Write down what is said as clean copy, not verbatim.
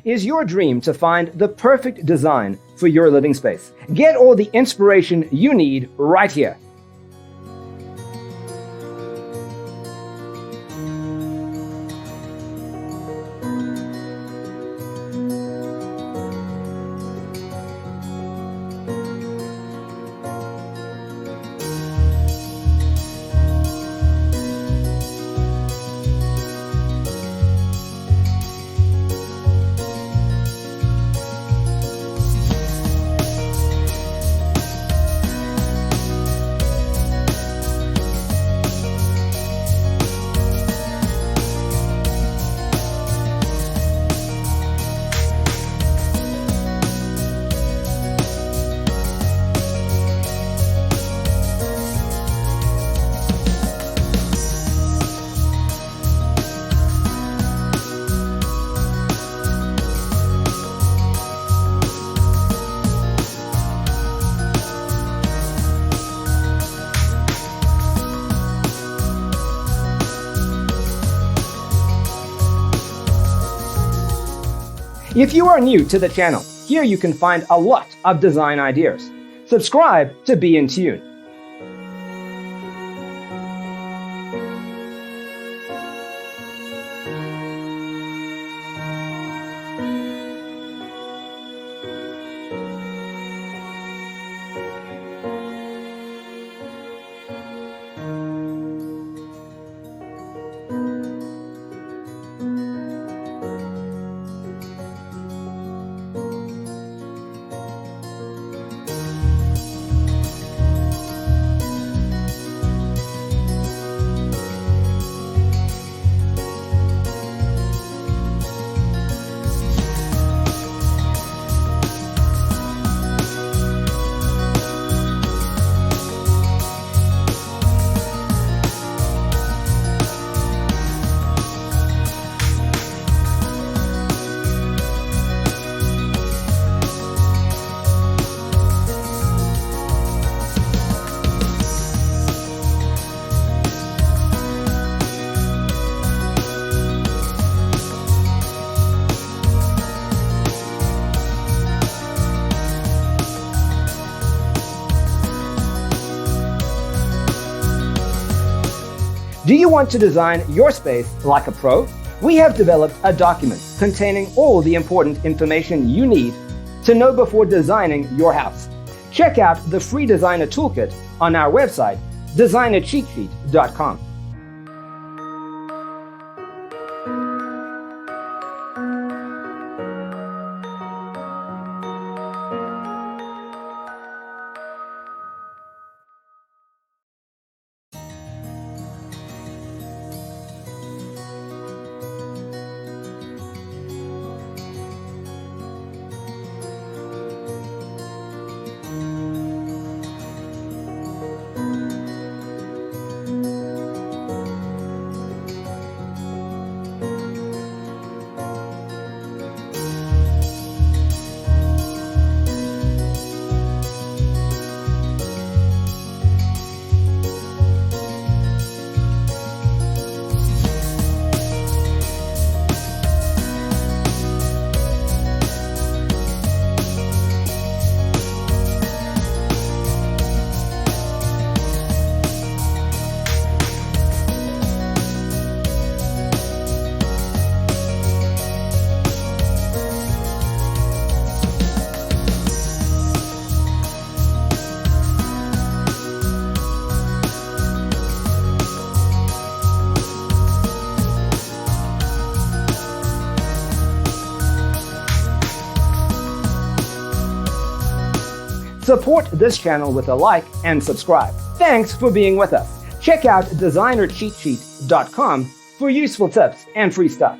Is your dream to find the perfect design for your living space? Get all the inspiration you need right here. If you are new to the channel, here you can find a lot of design ideas. Subscribe to be in tune. Do you want to design your space like a pro? We have developed a document containing all the important information you need to know before designing your house. Check out the free designer toolkit on our website, designercheatsheet.com. Support this channel with a like and subscribe. Thanks for being with us. Check out designercheatsheet.com for useful tips and free stuff.